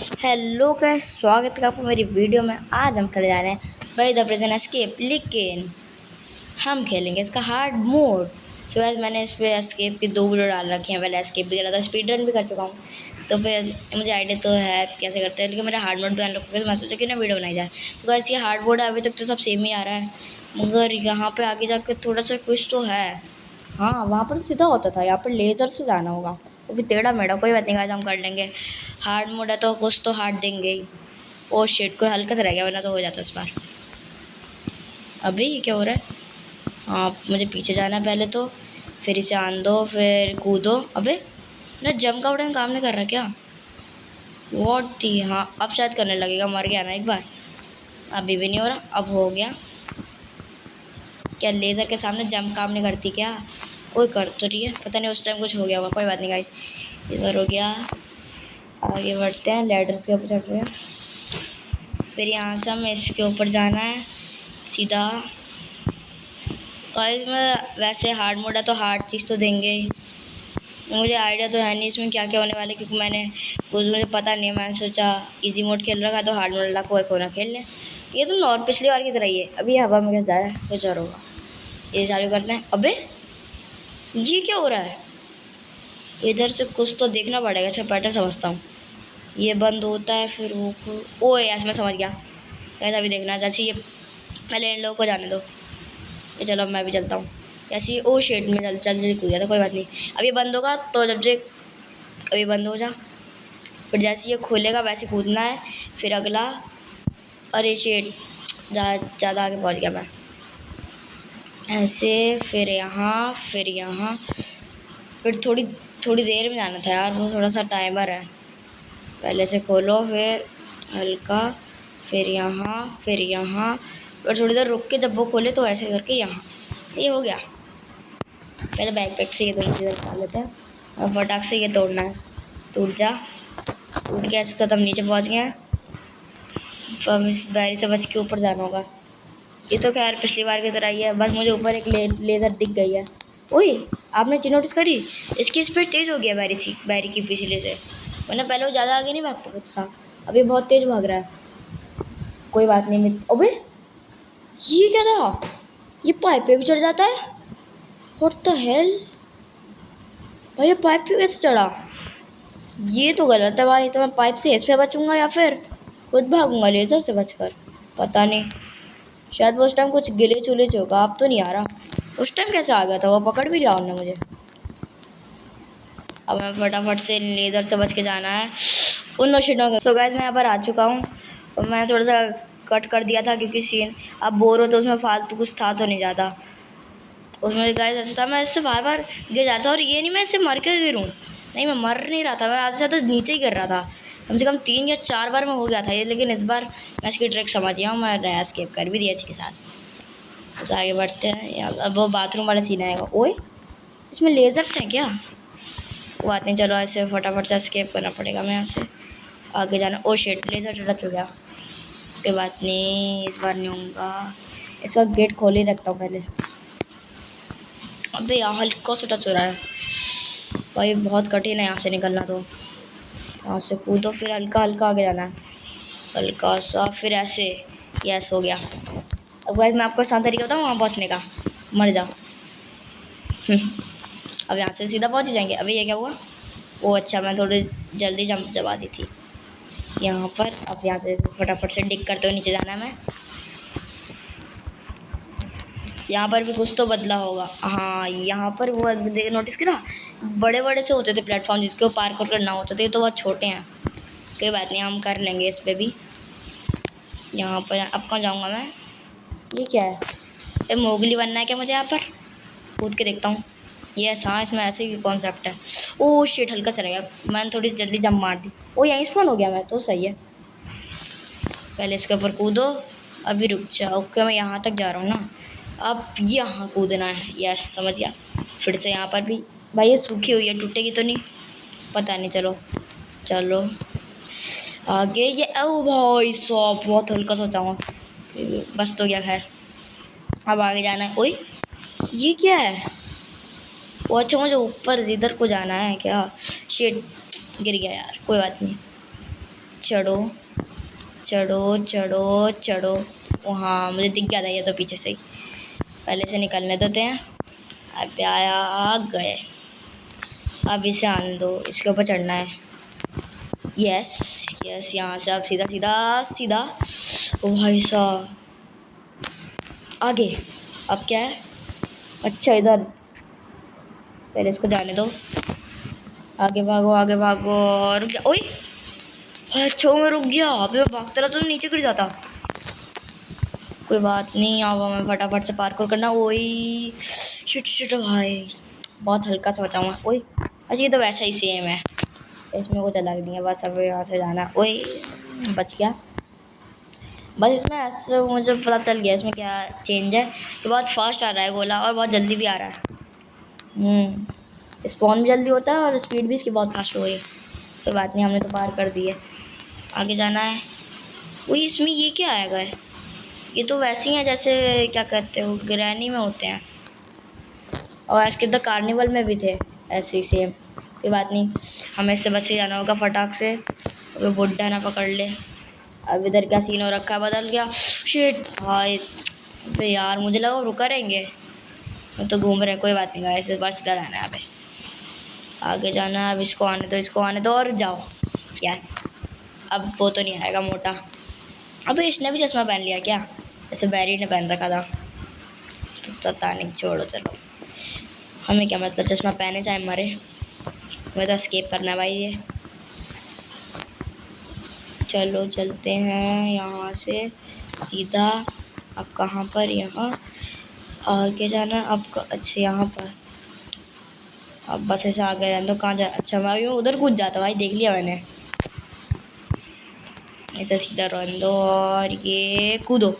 Hello guys, स्वागत है आपको मेरी वीडियो में। आज हम खेलने जा रहे हैं बाय द प्रिजन एस्केप, लेकिन हम खेलेंगे इसका हार्ड मोड। सो गाइस, मैंने इस पे एस्केप की 2 वीडियो डाल रखी हैं। पहले एस्केप भी करा था, स्पीड रन भी कर चुका हूँ, तो फिर मुझे आइडिया तो है कैसे करते हैं। लेकिन मेरा हार्ड मोड भी अनलॉक हो गया, तो मैं सोचा कि ना वीडियो बनाई जाए। तो गाइस, ये हार्ड मोड है, अभी तक तो सब सेम ही आ रहा है, मगर यहाँ पर आगे जाकर थोड़ा सा कुछ तो है। हाँ, वहाँ पर सीधा होता था, यहाँ पर लेज़र से जाना होगा। वो भी टेढ़ा मेढ़ा, कोई बात नहीं गाइस, हम कर लेंगे। हार्ड मोड है तो कुछ तो हार्ड देंगे ही। ओ शिट, कोई हल्का सा रह गया, वरना तो हो जाता इस बार। अभी ये क्या हो रहा है? हाँ, मुझे पीछे जाना है पहले तो, फिर इसे आन दो, फिर कूदो। अबे मेरा जंप का बटन काम नहीं कर रहा क्या? वॉट थी? हाँ, अब शायद करने लगेगा। मर गया ना एक बार। अभी भी नहीं हो रहा, अब हो गया। क्या लेज़र के सामने जंप काम नहीं करती क्या? कोई कर तो रही है, पता नहीं उस टाइम कुछ हो गया होगा। कोई बात नहीं गाइस, इस बार हो गया। आगे बढ़ते हैं, लैडर्स के ऊपर चढ़ रहे हैं। फिर यहाँ से हमें इसके ऊपर जाना है सीधा। गाइस, में वैसे हार्ड मोड है तो हार्ड चीज़ तो देंगे ही। मुझे आइडिया तो है नहीं इसमें क्या क्या होने वाला है, क्योंकि मुझे पता नहीं है। मैंने सोचा इजी मोड खेल रखा तो हार्ड मोड ला कोई ना खेल लें। ये तो नॉर्थ पिछली बार की तरह ही है। अभी ये हवा में कैसे जा रहा है, कुछ और होगा। ये चालू करते हैं। अबे ये क्या हो रहा है? इधर से कुछ तो देखना पड़ेगा। अच्छा, पैटर्न समझता हूँ। ये बंद होता है, फिर वो ओए यार, मैं समझ गया। कैसा अभी देखना चाहिए। ये पहले इन लोगों को जाने दो। ये चलो, अब मैं भी चलता हूँ। ऐसे ही ओ शेट में जल्दी कूद गया था। कोई बात नहीं, अब ये बंद होगा तो जब से अभी बंद हो जा, फिर जैसे ये खोलेगा वैसे कूदना है। फिर अगला। अरे शेट, ज़्यादा आगे पहुँच गया मैं। ऐसे फिर यहाँ, फिर यहाँ, फिर थोड़ी देर में जाना था यार। वो थोड़ा सा टाइमर है। पहले से खोलो, फिर हल्का, फिर यहाँ, फिर यहाँ, और थोड़ी देर रुक के जब वो खोले तो ऐसे करके यहाँ। ये हो गया। पहले बैकपैक से ये दोनों चीज़ें निकाल लेते हैं और फटाक से ये तोड़ना है। टूट जा। टूट गया। इसके साथ हम नीचे पहुँच गए हैं। तो हम इस बैरी से बच के ऊपर जाना होगा। ये तो खैर पिछली बार की तरह ही है, बस मुझे ऊपर एक लेज़र दिख गई है। ओए, आपने चीज़ नोटिस करी? इसकी स्पीड तेज़ हो गया बैरी की पिछले से, वरना पहले वो ज़्यादा आगे नहीं भाग पाता था, अभी बहुत तेज़ भाग रहा है। कोई बात नहीं मित्र। अबे ये क्या था? ये पाइप पे भी चढ़ जाता है? व्हाट द हेल भाई, ये पाइप पे कैसे चढ़ा? ये तो गलत है भाई। तो मैं पाइप से ऐसे बचूंगा या फिर खुद भागूंगा लेज़र से बचकर? पता नहीं, शायद वो उस टाइम कुछ गिले चुले होगा। अब तो नहीं आ रहा। उस टाइम कैसे आ गया था? वो पकड़ भी लिया उन्होंने मुझे। अब हमें फटाफट से लेज़र से बच के जाना है। उन शिट हो गया। सो गाइस, मैं यहाँ पर आ चुका हूँ और मैं थोड़ा सा कट कर दिया था क्योंकि सीन अब बोर हो तो उसमें फालतू कुछ था तो नहीं ज़्यादा। उसमें गाइस ऐसा था, मैं इससे बार बार गिर जाता था। और ये नहीं मैं इससे मर के गिरूँ, नहीं, मैं मर नहीं रहा था, मैं आधे से ज़्यादा नीचे ही गिर रहा था। कम से कम 3 या 4 बार में हो गया था ये। लेकिन इस बार मैं इसकी ट्रिक समझ गया हूँ, मैं नया एस्केप कर भी दिया इसके साथ। बस आगे बढ़ते हैं। अब वो बाथरूम वाला सीन आएगा। ओए, इसमें लेज़र्स हैं क्या? वो बात नहीं, चलो ऐसे फटाफट से एस्केप करना पड़ेगा। मैं यहाँ से आगे जाना। ओ शिट, लेज़र टच हो गया। कोई बात नहीं, इस बार नहीं होगा। इसका गेट खोल ही रखता हूँ पहले। अबे यहाँ हल्का सा टच हो रहा है भाई, बहुत कठिन है यहाँ से निकलना। तो यहाँ से कूदो, फिर हल्का हल्का आगे जाना है, हल्का सा, फिर ऐसे। यस, हो गया। अब गाइस, मैं आपको आसान तरीका बताऊँ वहाँ पहुँचने का। मर जाओ। अब यहाँ से सीधा पहुँच ही जाएंगे। अभी ये क्या हुआ? वो अच्छा, मैं थोड़ी जल्दी जंप दबा दी थी यहाँ पर। अब यहाँ से फटाफट से डिग करते हुए नीचे जाना है मैं। यहाँ पर भी कुछ तो बदला होगा। हाँ, यहाँ पर वो नोटिस करा, बड़े बड़े से होते थे प्लेटफॉर्म जिसके वो पार करना होते थे। ये तो बहुत छोटे हैं। कोई बात नहीं, हम कर लेंगे इस पर भी। यहाँ पर अब कहाँ जाऊँगा मैं? ये क्या है? ये मोगली बनना है क्या मुझे? यहाँ पर कूद के देखता हूँ। ये हाँ, इसमें ऐसे ही कॉन्सेप्ट है। ओह शिट, हल्का सा रह गया। मैंने थोड़ी जल्दी जंप मार दी। ओ, यहीं स्पॉन हो गया मैं तो। सही है, पहले इसके ऊपर कूदो। अभी रुक जा। ओके, मैं यहाँ तक जा रहा हूँ ना। अब यहाँ कूदना है। यस, समझ गया। फिर से यहाँ पर भी। भाई ये सूखी हुई है, टूटेगी तो नहीं? पता नहीं। चलो चलो आगे। ये ओ भाई सॉप, बहुत हल्का सा जाऊँगा, बस तो गया। खैर, अब आगे जाना है। ओए, ये क्या है? वो अच्छा, मुझे ऊपर इधर को जाना है क्या? शिट, गिर गया यार। कोई बात नहीं, चढ़ो चढ़ो चढ़ो चढ़ो। ओ हाँ, मुझे दिख गया था ये तो पीछे से ही। पहले से निकलने देते हैं। अब आया आ गए। अब इसे आने दो, इसके ऊपर चढ़ना है। यस यस, यहाँ से अब सीधा सीधा सीधा। ओ भाई साहब, आगे। अब क्या है? अच्छा इधर, पहले इसको जाने दो। आगे भागो आगे भागो। और क्या? ओए अच्छा मैं रुक गया। अभी मैं भागता रहा तो नीचे गिर जाता। कोई बात नहीं, अब हमें फटाफट से पार्कोर करना। ओए शिट शिट भाई, बहुत हल्का सा बचा हुआ। ओए अच्छा ये तो वैसा ही सेम है, इसमें कुछ अलग नहीं है। बस अब यहाँ से जाना। ओए बच गया। बस इसमें ऐसे मुझे पता चल गया इसमें क्या चेंज है। ये बहुत फास्ट आ रहा है गोला और बहुत जल्दी भी आ रहा है। स्पॉन भी जल्दी होता है और स्पीड भी इसकी बहुत फास्ट हो गई। कोई बात नहीं, हमने तो पार कर दी है। आगे जाना है। वही इसमें ये क्या आएगा? ये तो वैसे ही है जैसे क्या कहते हो ग्रैनी में होते हैं, और इसके द कार्निवल में भी थे ऐसे ही सेम। कोई बात नहीं, हमें इससे बच के जाना होगा फटाक से। अबे बुड्ढा ना पकड़ ले। अब इधर क्या सीन हो रखा है, बदल गया। शिट भाई, अबे यार मुझे लगा रुका रहेंगे, मैं तो घूम रहे। कोई बात नहीं गाइस, इस बार सीधा जाना है। अबे आगे जाना है। अब इसको आने दो, इसको आने दो और जाओ। यार अब वो तो नहीं आएगा मोटा। अबे इसने भी चश्मा पहन लिया क्या? जैसे बैरी ने पहन रखा था। तो पता नहीं, छोड़ो चलो, हमें क्या मतलब, चश्मा पहने चाहे मरे, हमें तो एस्केप करना है भाई। ये चलो चलते हैं यहाँ से सीधा। अब कहाँ पर? यहाँ आगे जाना अब। अच्छा यहाँ पर। अब बस ऐसे आगे रहने दो। कहाँ जा? अच्छा मैं यूँ उधर कूद जाता भाई, देख लिया मैंने। ऐसे सीधा रहने दो और ये कूदो।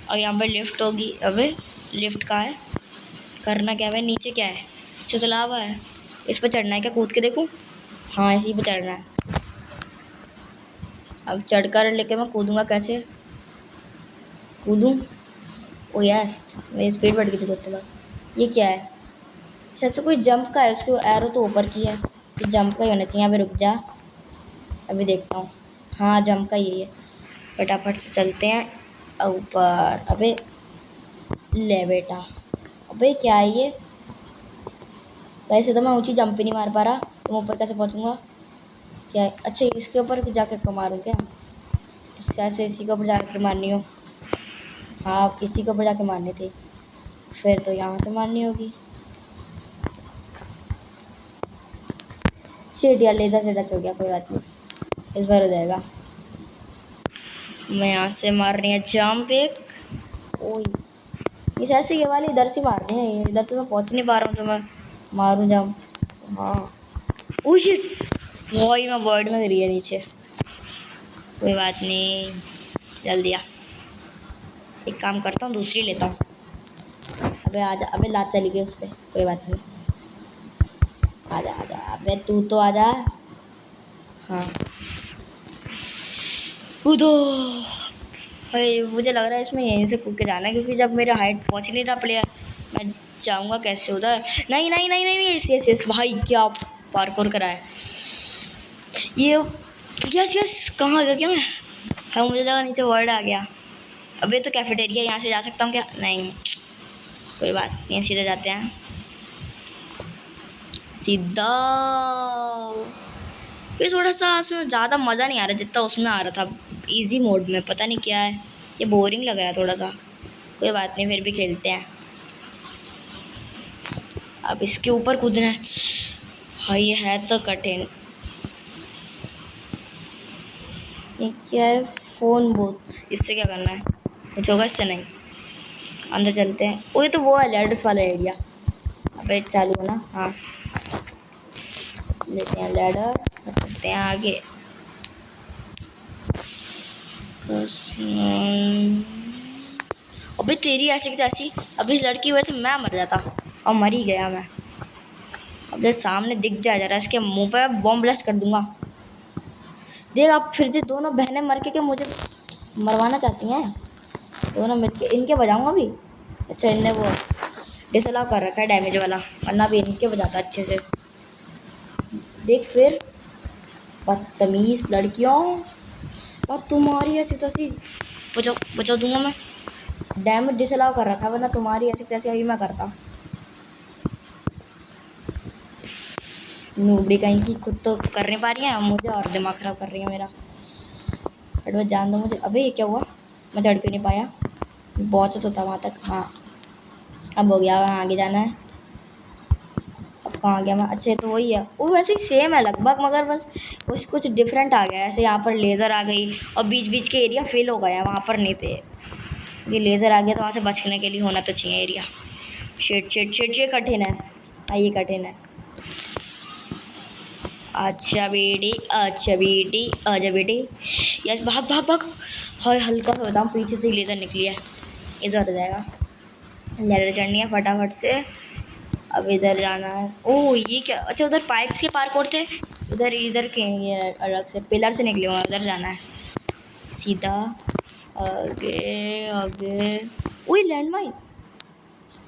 और यहाँ पर लिफ्ट होगी। अबे लिफ्ट कहाँ है? करना क्या है? नीचे क्या है? अच्छा तो लावा है, इस पर चढ़ना है क्या? कूद के देखूँ। हाँ इसी पर चढ़ना है। अब चढ़कर लेके मैं कूदूँगा। कैसे कूदूँ? ओ यस, मेरी स्पीड बढ़ गई थी कूदते वक्त। ये क्या है? शायद से कोई जंप का है, उसको एरो तो ऊपर की है, तो जंप का ही होना चाहिए। अभी रुक जा, अभी देखता हूँ। हाँ जंप का ही है। फटाफट से चलते हैं ऊपर। अबे ले बेटा, अबे क्या है ये? वैसे तो मैं ऊंची जंप ही नहीं मार पा रहा, तो मैं ऊपर कैसे पहुंचूंगा? क्या है? अच्छा इसके ऊपर जाके मारूँ क्या? ऐसे इसी के ऊपर जाकर मारनी हो। हाँ इसी के ऊपर जाके मारनी थी, फिर तो यहाँ से मारनी होगी। शिट यार, लेज़र से टच हो गया। कोई बात नहीं, इस बार हो जाएगा। मैं यहाँ से मारनी है जंप एक। ओए इस ऐसे ये वाली इधर से मारनी है, इधर से मैं पहुँच नहीं पा रहा हूँ, तो मैं मारूँ जंप। हाँ ओ शिट, वही मैं वर्ड में गिरी है नीचे। कोई बात नहीं, जल्दी आ। एक काम करता हूँ, दूसरी लेता हूँ। अबे आजा, अबे लात चली गई उस पर। कोई बात नहीं, आजा आजा। अबे तू तो आजा। हाँ कूदो। भाई मुझे लग रहा है इसमें यहीं से कूद के जाना है, क्योंकि जब मेरा हाइट पहुंच नहीं रहा प्लेयर, मैं जाऊंगा कैसे उधर? नहीं नहीं नहीं नहीं, यस यस यस भाई, क्या पार्कोर करा है ये। यस यस, कहाँ आ गया क्या मैं? हाँ मुझे लगा नीचे वर्ड आ गया। अबे तो कैफेटेरिया, यहाँ से जा सकता हूँ क्या? नहीं, कोई बात नहीं, सीधे जाते हैं सीधा। ये थोड़ा सा उसमें ज़्यादा मज़ा नहीं आ रहा जितना उसमें आ रहा था इजी मोड में। पता नहीं क्या है, ये बोरिंग लग रहा है थोड़ा सा। कोई बात नहीं, फिर भी खेलते हैं। अब इसके ऊपर कूदना है। हाँ ये है तो कठिन। ये क्या है? फ़ोन बूथ, इससे क्या करना है? कुछ होगा इससे? नहीं, अंदर चलते हैं। वो ये तो वो है लैडर्स वाला एरिया। अबे चालू है ना? हाँ लेते हैं लैडर, चलते हैं आगे। अबे तेरी ऐसी की तैसी, अभी इस लड़की की वजह से मैं मर जाता, और मर ही गया मैं। अब जब सामने दिख जाए जरा, इसके मुंह पे बॉम्ब ब्लास्ट कर दूंगा। देख आप फिर से दोनों बहनें मर के मुझे मरवाना चाहती हैं, दोनों मिलके इनके बजाऊंगा भी। अच्छा इनने वो डिसअलाउ कर रखा है डैमेज वाला, वरना भी इनके बजाता अच्छे से। देख फिर बदतमीज लड़कियों, और तुम्हारी ऐसी तैसी बचाओ बचाओ दूंगा मैं। डैमेज डिसअलाउ कर रखा है, वरना तुम्हारी ऐसी तैसी अभी मैं करता। नूबड़ी कहीं की, खुद तो कर नहीं पा रही है, मुझे और दिमाग खराब कर रही है मेरा। बट जान दो मुझे। अबे ये क्या हुआ, मैं चढ़ क्यों नहीं पाया? पहुँचा तो था वहाँ तक। हाँ अब हो गया, वहाँ आगे जाना है। अब कहाँ गया मैं? अच्छा ये तो वही है, वो वैसे ही सेम है लगभग, मगर बस कुछ कुछ डिफरेंट आ गया है। ऐसे यहाँ पर लेज़र आ गई और बीच बीच के एरिया फेल हो गया, वहाँ पर नहीं थे। ये लेज़र आ गया तो वहाँ से बचने के लिए होना तो चाहिए एरिया। शिट शिट शिट, ये कठिन है। हाँ ये कठिन है। अच्छा बेटी, अच्छा बेटी, आजा बेटी। यस भाग भाग भाग। हाय हल्का सा बताऊँ, पीछे से ही लेज़र निकली है। इधर हो जाएगा, लेज़र चढ़नी है फटाफट से। अब इधर जाना है। ओह ये क्या, अच्छा उधर पाइप्स के पार्कोर थे, उधर इधर के ये अलग से पिलर से निकले हुए, उधर जाना है सीधा। आगे आगे। ओए लैंडमाइन,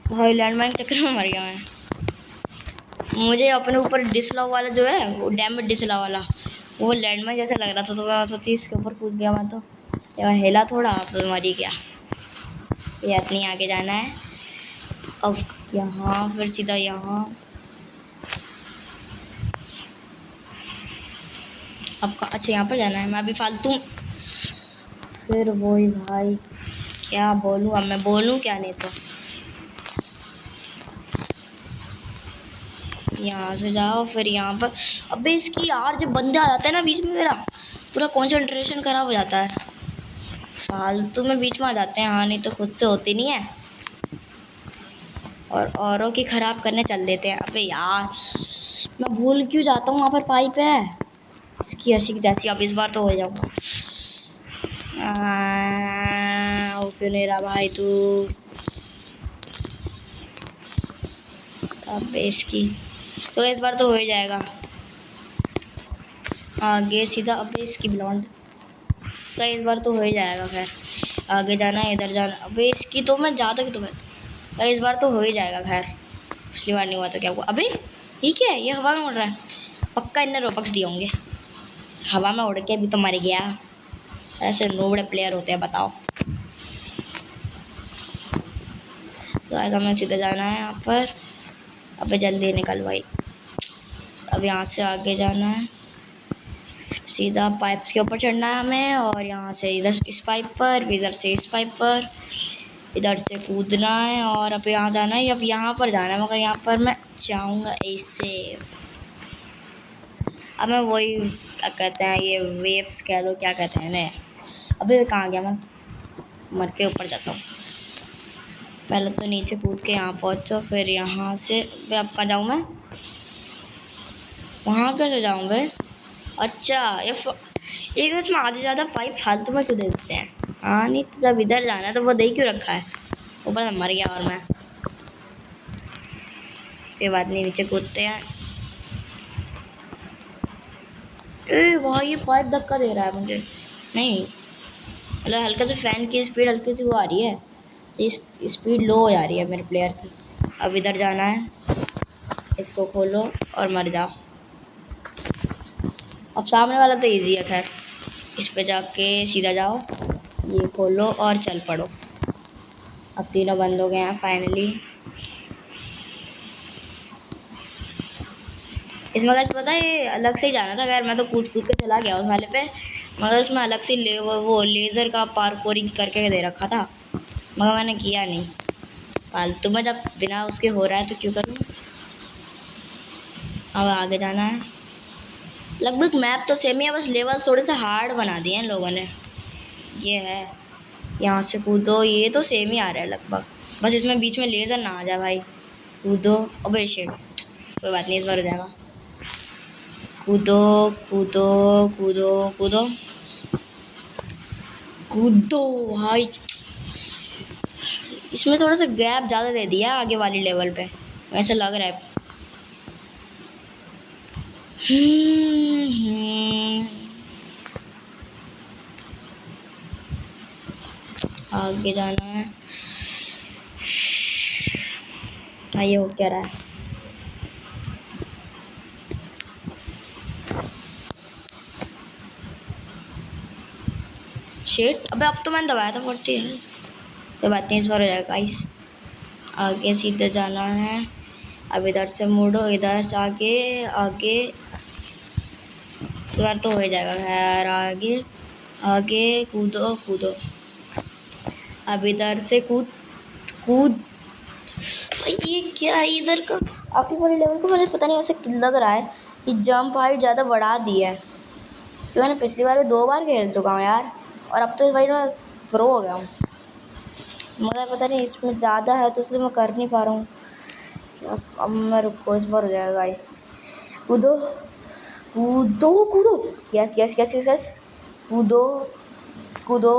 भाई लैंडमाइन के चक्कर में मर गया मैं। मुझे अपने ऊपर डिसलाव वाला जो है, वो डैमेज डिसलाव वाला, वो लैंडमाइन जैसा लग रहा था, तो मैं सोची इसके ऊपर कूद गया मैं। तो यार हिला थोड़ा तो मर ही गया। ये इतनी आगे जाना है। अब यहाँ फिर सीधा यहाँ। आपका अच्छा यहाँ पर जाना है। मैं अभी फालतू फिर वही भाई, क्या बोलूँ अब मैं, बोलूँ क्या? नहीं तो यहाँ से जाओ, फिर यहाँ पर। अबे इसकी यार जब बंदे आ जाते हैं ना बीच में, मेरा पूरा कंसंट्रेशन खराब हो जाता है। फालतू में बीच में आ जाते हैं। हाँ नहीं तो खुद से होती नहीं है, और औरों की खराब करने चल देते हैं। अबे यार मैं भूल क्यों जाता हूँ, वहाँ पर पाइप है। इसकी हंसी की तैसी, अब इस बार तो हो जाऊँगा। ओ क्यों नहीं रहा भाई तू? अब इसकी तो इस बार तो हो ही जाएगा। आगे सीधा। अबे इसकी ब्लॉन्ड तो इस बार तो हो ही जाएगा। खैर आगे जाना है, इधर जाना। अबे इसकी तो मैं जाता कि तुम्हें, इस बार तो हो ही जाएगा। खैर पिछली बार नहीं हुआ तो क्या हुआ? अबे ये क्या है, ये हवा में उड़ रहा है। पक्का इन्हें रोबक्स दिए होंगे, हवा में उड़ के भी तो मर गया। ऐसे नोबड़े प्लेयर होते हैं बताओ। तो ऐसा हमें सीधा जाना है यहाँ पर। अबे जल्दी निकल भाई। अब यहाँ से आगे जाना है, सीधा पाइप्स के ऊपर चढ़ना है हमें, और यहाँ से इधर इस पाइप पर, इधर से इस पाइप पर, इधर से कूदना है, और अब यहाँ जाना है। अब यहाँ पर जाना है, मगर यहाँ पर मैं जाऊँगा ऐसे। अब मैं वही क्या कहते हैं, ये वेव्स कह लो, क्या कहते हैं इन्हें। अबे कहाँ गया मैं? मर के ऊपर जाता हूँ। पहले तो नीचे कूद के यहाँ पहुँचो, फिर यहाँ से अब कहाँ जाऊँ मैं? वहाँ कैसे जाऊँ बे? अच्छा एक उसमें आधे ज़्यादा पाइप फालतू में क्यों दे देते हैं? हाँ नहीं तो जब इधर जाना है तो वो दे क्यों रखा है? ऊपर से मर गया और मैं। कोई बात नहीं, नीचे कूदते हैं। ए भाई ये पाइप धक्का दे रहा है मुझे। नहीं मतलब हल्का से फैन की स्पीड हल्की सी वो आ रही है, इस स्पीड लो हो जा रही है मेरे प्लेयर की। अब इधर जाना है, इसको खोलो और मर जाओ। अब सामने वाला तो इजी है। खैर इस पे जाके सीधा जाओ, ये खोलो और चल पड़ो। अब तीनों बंद हो गए हैं फाइनली। इसमें अगर पता है ये अलग से ही जाना था। अगर मैं तो कूद कूद के चला गया उस वाले पे, मगर उसमें अलग से वो लेज़र का पार्कोरिंग करके दे रखा था, मगर मैंने किया नहीं। फालतू में जब बिना उसके हो रहा है तो क्यों करूँ। अब आगे जाना है। लगभग मैप तो सेम ही है, बस लेवल थोड़े से हार्ड बना दिए हैं लोगों ने। ये है, यहाँ से कूदो, ये तो सेम ही आ रहा है लगभग, बस इसमें बीच में लेज़र ना आ जाए भाई। कूदो। अबे शिट, कोई बात नहीं, इस बार हो जाएगा। कूदो कूदो कूदो कूदो कूदो भाई। इसमें थोड़ा सा गैप ज़्यादा दे दिया आगे वाली लेवल पे, वैसे लग रहा है। आगे जाना है। ये हो क्या रहा है? शेट, अबे अब तो मैंने दबाया था 40 है। कोई बात नहीं, इस बार हो जाएगा गाइस। आगे सीधे जाना है। अब इधर से मुड़ो, इधर से आगे आगे। इस बार तो हो ही जाएगा। खैर आगे आगे कूदो कूदो। अब इधर से कूद कूद। भाई ये क्या है इधर का? आखिरी वाले लेवल को मुझे पता नहीं ऐसे लग रहा है कि जंप हाइट ज़्यादा बढ़ा दी है। तो मैंने पिछली बार भी 2 बार खेल चुका हूँ यार, और अब तो भाई मैं प्रो हो गया हूँ। मगर पता नहीं इसमें ज़्यादा है तो इसलिए मैं कर नहीं पा रहा हूँ। अब मैं रुको, इस बार हो जाएगा गाइस। कूदो कूदो कूदो। Yes yes yes yes yes. कूदो कूदो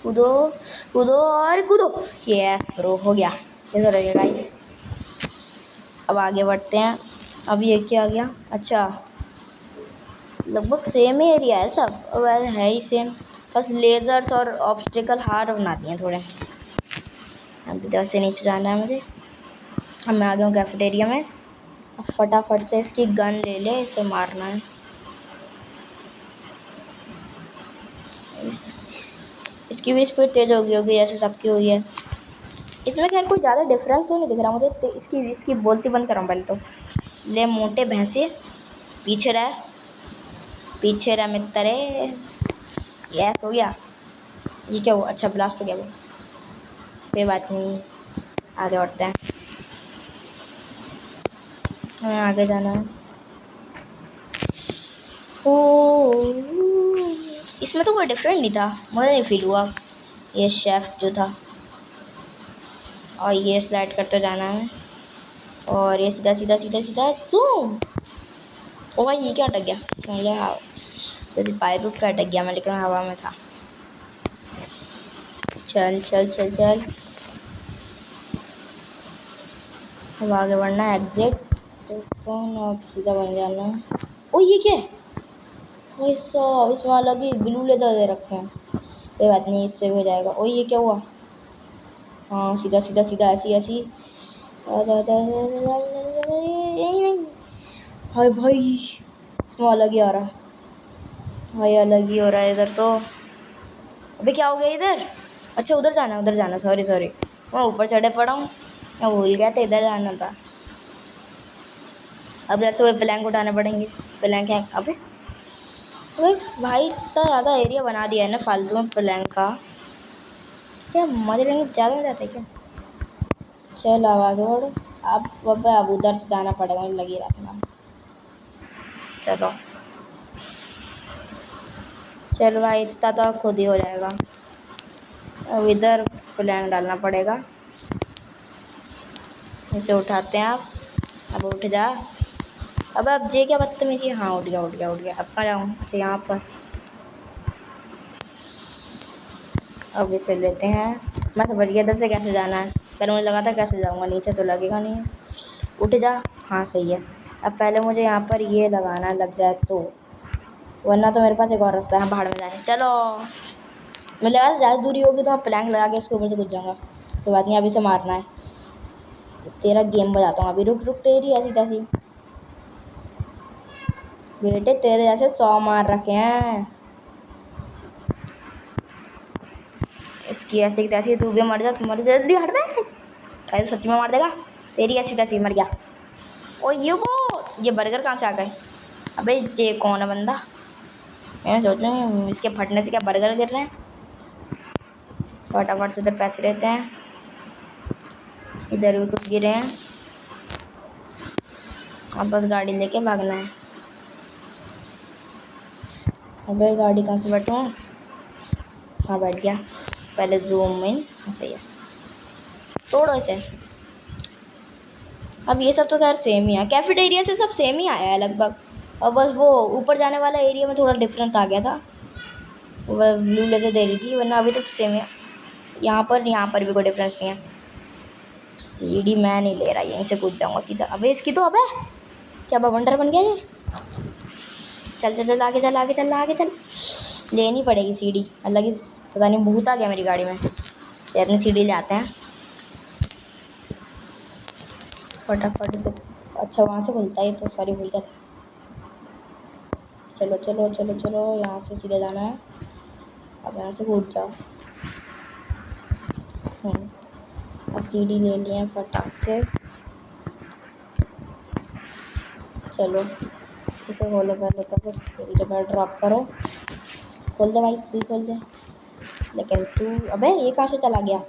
कूदो कूदो और कूदो। यस प्रो हो गया। इस बार हो गया गाइस। अब आगे बढ़ते हैं। अब ये क्या आ गया? अच्छा, लगभग सेम ही एरिया है सब। अब है ही सेम, बस लेज़र्स और ऑब्स्टिकल हार्ड बना दिए थोड़े। अब इधर से नीचे जाना है मुझे। अब मैं आ गया हूँ कैफेटेरिया में। अब फटाफट से इसकी गन ले ले, इसे मारना है। इसकी भी स्पीड तेज़ होगी जैसे सबकी हुई है। इसमें खैर कोई ज़्यादा डिफरेंस तो नहीं दिख रहा मुझे। तो इसकी बोलती बंद कर रहा हूँ पहले तो। ले मोटे भैंसे, पीछे रह मित्रे। यस हो गया। ये क्या हुआ? अच्छा ब्लास्ट हो गया वो। कोई बात नहीं, आगे बढ़ते हैं। हमें आगे जाना है। ओ, इसमें तो कोई डिफरेंट नहीं था, मुझे नहीं फील हुआ। ये शेफ जो था, और ये स्लाइड करते जाना है, और ये सीधा सीधा सीधा सीधा जूम। ओ भाई ये क्या अटक गया? मुझे जैसे पायलट का अटक गया मैं, लेकिन हवा में था। चल चल चल चल, अब आगे बढ़ना है। एग्जिट तो कौन, अब सीधा बन जाना। ओ ये क्या है? ये सब इसमें अलग ही ब्लू लेदर दे रखे हैं। कोई बात नहीं, इससे भी हो जाएगा। ओ ये क्या हुआ? हाँ सीधा सीधा सीधा ऐसी ऐसी। हाय भाई, इसमें अलग ही आ रहा है भाई, अलग ही हो रहा है इधर तो। अबे क्या हो गया इधर? अच्छा उधर जाना। सॉरी सॉरी, मैं ऊपर चढ़े पड़ा हूँ, मैं भूल गया था इधर जाना था। अब इधर से वो प्लैंक उठाने पड़ेंगे। प्लैंक है अबे भाई, इतना ज़्यादा एरिया बना दिया है ना फालतू में प्लैंक का। क्या मजे लेंगे, ज़्यादा हो जाता है क्या? चल अब आगे बढ़ो। अब उधर से जाना पड़ेगा, मुझे लग ही रहा था। चलो चल भाई, इतना तो खुद ही हो जाएगा। अब इधर प्लैंक डालना पड़ेगा। इसे उठाते हैं आप। अब उठ जा। अब जे क्या बदतमीजी। हाँ उठ गया उठ गया उठ गया। अब कहाँ जाऊँ? अच्छा यहाँ पर। अब इसे लेते हैं। मैं समझ गया इधर से कैसे जाना है, पहले मुझे लगा था कैसे जाऊँगा, नीचे तो लगेगा नहीं। उठ जा। हाँ सही है। अब पहले मुझे यहाँ पर ये लगाना लग जाए तो, वरना तो मेरे पास एक और रास्ता है पहाड़ में जाने। चलो, मुझे लगा था ज़्यादा दूरी होगी तो मैं प्लैंक लगा के उसके ऊपर से कूद जाऊँगा। तो बात नहीं, अभी से मारना है। तो तेरा गेम बजाता हूँ अभी। रुक रुक, तेरी ऐसी तैसी बेटे, तेरे जैसे 100 मार रखे हैं। इसकी ऐसी तैसी, तू भी मर जा, तू मर जा, जल्दी हट में। तो सच में मार देगा। तेरी ऐसी तैसी, मर गया। ओ ये बर्गर कहाँ से आ गए? अबे ये कौन है बंदा? मैं सोच रही हूँ इसके फटने से क्या बर्गर गिर रहे हैं। फटाफट से इधर पैसे लेते हैं। इधर भी कुछ गिरे हैं। अब बस गाड़ी लेके भागना है। अबे गाड़ी कहाँ से बैठूँ? हाँ बैठ गया। पहले जूम इन। हाँ सही है। तोड़ो इसे। अब ये सब तो खैर सेम ही है, कैफेटेरिया से सब सेम ही आया है लगभग। और बस वो ऊपर जाने वाला एरिया में थोड़ा डिफरेंट आ गया था, वह ब्लू लेजर दे रही थी, वरना अभी तक सेम है। यहाँ पर भी कोई डिफरेंस नहीं है। सीढ़ी मैं नहीं ले रहा, यहीं से कूद जाऊँगा सीधा। अबे इसकी तो, अबे क्या बवंडर बन गया ये। चल चल चल, आगे चल आगे चल आगे चल। लेनी पड़ेगी सीढ़ी, अलग ही पता नहीं भूत आ गया मेरी गाड़ी में। इतनी सीढ़ी ले आते हैं फटाफट से। अच्छा वहाँ से खुलता है तो, सॉरी भूल गया था। चलो चलो चलो चलो, यहाँ से सीधे जाना है। अब यहाँ से कूद जाओ। और सीढ़ी ले लिए फटाक से। चलो इसे खोलो पहले, तो फिर जब ड्रॉप करो। खोल दे भाई, तू खोल दे। लेकिन तू, अबे ये कहाँ से चला गया?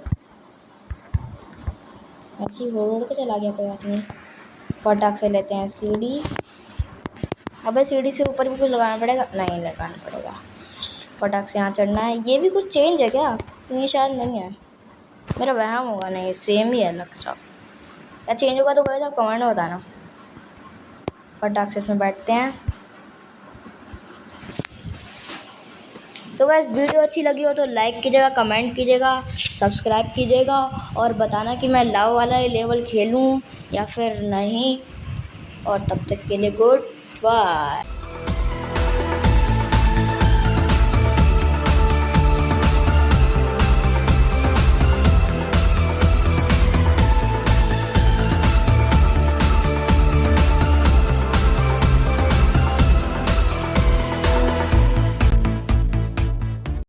ऐसी रोड के चला गया, कोई बात नहीं। फटाक से लेते हैं सीढ़ी। अबे सीढ़ी से ऊपर भी कुछ लगाना पड़ेगा? नहीं लगाना पड़ेगा। फटाक से यहाँ चढ़ना है। ये भी कुछ चेंज है क्या? ये शायद नहीं है, मेरा वहम होगा। नहीं, सेम ही है लग रहा। या चेंज होगा तो कोई आप कमेंट में बताना। फटाक से इसमें बैठते हैं। सो गाइस, वीडियो अच्छी लगी हो तो लाइक कीजिएगा, कमेंट कीजिएगा, सब्सक्राइब कीजिएगा और बताना कि मैं लाव वाला लेवल खेलूं या फिर नहीं। और तब तक के लिए गुड बाय।